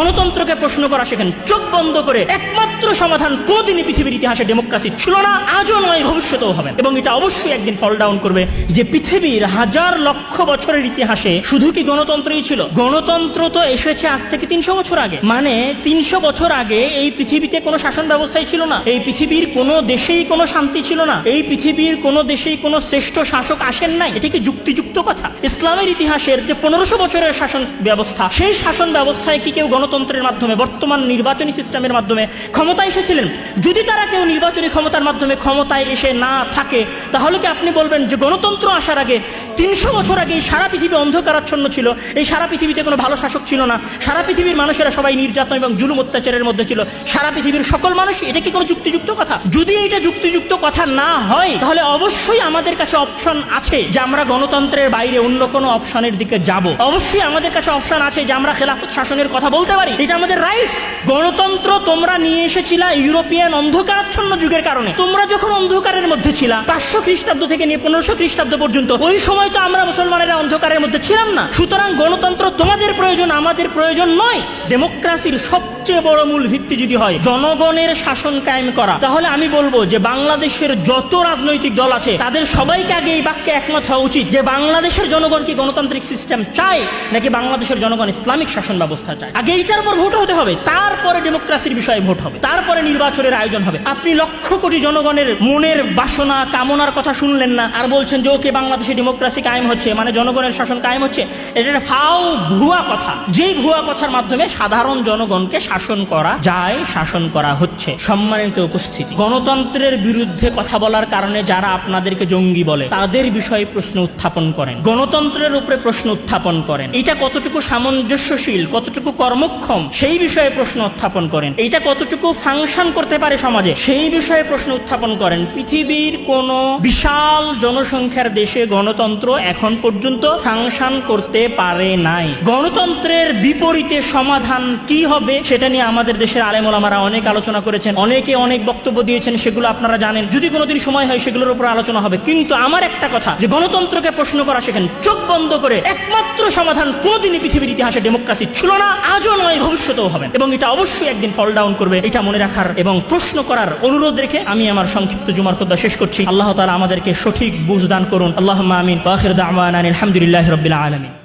গণতন্ত্রকে প্রশ্ন করা শেখেন। চোখ বন্ধ করে একমাত্র সমাধান কোনদিনই পৃথিবীর ইতিহাসে ডেমোক্রেসি ছিল না, আজও নয়, ভবিষ্যতেও হবে, এবং এটা অবশ্যই একদিন ফল ডাউন করবে। যে পৃথিবীর হাজার লক্ষ বছরের ইতিহাসে শুধু কি গণতন্ত্রই ছিল? গণতন্ত্র তো এসেছে আজ থেকে 300 বছর আগে। মানে 300 বছর আগে এই পৃথিবীতে কোনো শাসন ব্যবস্থাই ছিল না, এই পৃথিবীর কোনো দেশেই কোনো শান্তি ছিল না, এই পৃথিবীর কোনো দেশেই কোনো শ্রেষ্ঠ শাসক আসেন নাই। এটা কি যুক্তিযুক্ত কথা? ইসলামের ইতিহাসের যে 1500 বছরের শাসন ব্যবস্থা, সেই শাসন ব্যবস্থায় কি কেউ গণতন্ত্রের মাধ্যমে, বর্তমান নির্বাচনী সিস্টেমের মাধ্যমে ক্ষমতায় এসেছিলেন? যদি তারা কেউ নির্বাচনী ক্ষমতার মাধ্যমে ক্ষমতায় এসে না থাকে, তাহলে কি আপনি বলবেন যে গণতন্ত্র আসার আগে 300 বছর আগে সারা পৃথিবী অন্ধকারাচ্ছন্ন ছিল, এই সারা পৃথিবীতে কোনো ভালো শাসক ছিল না, সারা পৃথিবীর মানুষেরা সবাই নির্যাতন এবং জুলুম অত্যাচারের মধ্যে ছিল, সারা পৃথিবীর সকল মানুষ? এটা কি কোনো যুক্তিযুক্ত কথা? যদি এটা যুক্তিযুক্ত কথা না হয়, তাহলে অবশ্যই আমাদের কাছে অপশন আছে যে আমরা গণতন্ত্রের বাইরে অন্য কোনো অপশনের দিকে যাব। অবশ্যই আমাদের কাছে অপশন আছে যে আমরা খেলাফত শাসনের কথা বলতে পারি, এটা আমাদের রাইটস। গণতন্ত্র তোমরা নিয়ে এসেছিলা ইউরোপিয়ান অন্ধকারাচ্ছন্ন যুগের কারণে। তোমরা যখন অন্ধকারের মধ্যে ছিলা 500 খ্রিস্টাব্দ থেকে নিয়ে 1500 খ্রিস্টাব্দ পর্যন্ত, ওই সময় তো আমরা মুসলমানেরা অন্ধকারের মধ্যে ছিলাম না। সুতরাং গণতন্ত্র তোমাদের প্রয়োজন, আমাদের প্রয়োজন নয়। ডেমোক্রেসির সবচেয়ে বড় মূল ভিত্তি যদি হয় জনগণের শাসন কায়েম করা, তাহলে আমি বলবো যে বাংলাদেশের যত রাজনৈতিক দল আছে তাদের সবাইকে আগে এই বাক্যে একমত হওয়া উচিত যে বাংলাদেশের জনগণ কি গণতান্ত্রিক সিস্টেম চায় নাকি বাংলাদেশের জনগণ ইসলামিক শাসন ব্যবস্থা চায়। আগে এইটার উপর ভোট হতে হবে, তারপরে ডেমোক্রেসির বিষয়ে ভোট হবে, তারপরে নির্বাচনের আয়োজন হবে। আপনি লক্ষ কোটি জনগণের মনের বাসনা কামনার কথা শুনলেন না, আর বলছেন যে ওকে বাংলাদেশে ডেমোক্রেসি কায়েম হচ্ছে, মানে জনগণের শাসন কায়েম হচ্ছে। এটা একটা ফাও ভুয়া কথা, যেই ভুয়া কথার মাধ্যমে সাধারণ জনগণকে শাসন করা যায়, শাসন করা হচ্ছে। সম্মানিত উপস্থিতি, গণতন্ত্রের বিরুদ্ধে কথা বলার কারণে যারা আপনাদেরকে জঙ্গি বলে তাদের বিষয়ে প্রশ্ন উত্থাপন করেন, গণতন্ত্রের উপরে প্রশ্ন উত্থাপন করেন, এটা কতটুকু সামঞ্জস্যশীল, কতটুকু কর্মক্ষম সেই বিষয়ে প্রশ্ন উত্থাপন করেন, এটা কতটুকু ফাংশন করতে পারে সমাজে সেই বিষয়ে প্রশ্ন উত্থাপন করেন। পৃথিবীর কোন বিশাল জনসংখ্যার দেশে গণতন্ত্র এখন পর্যন্ত ফাংশন করতে পারে নাই। গণতন্ত্রের বিপরীতে সমাধান কি হবে সেটা নিয়ে আমাদের দেশের আলেম ওলামারা অনেক আলোচনা করেছেন, অনেকে অনেক বক্তব্য দিয়েছেন, সেগুলো আপনারা জানেন। যদি কোনোদিন সময় হয় সেগুলোর উপর আলোচনা হবে। কিন্তু আমার একটা কথা, যে গণতন্ত্রকে প্রশ্ন করা শেখেন। চোখ বন্ধ করে একমাত্র সমাধান কোনদিনই পৃথিবীর ইতিহাসে ডেমোক্রেসি ছিল না, আজও নয়, ভবিষ্যতেও হবে, এবং এটা অবশ্যই একদিন ফল ডাউন করবে। এটা মনে রাখার এবং প্রশ্ন করার অনুরোধ রেখে আমি আমার সংক্ষিপ্ত জুমার খুতবা শেষ করছি। আল্লাহ তাআলা আমাদেরকে সঠিক বুঝ দান করুন। আল্লাহুম্মা আমিন। ওয়া আখিরু দাওয়ানা আলহামদুলিল্লাহি রাব্বিল আলামিন।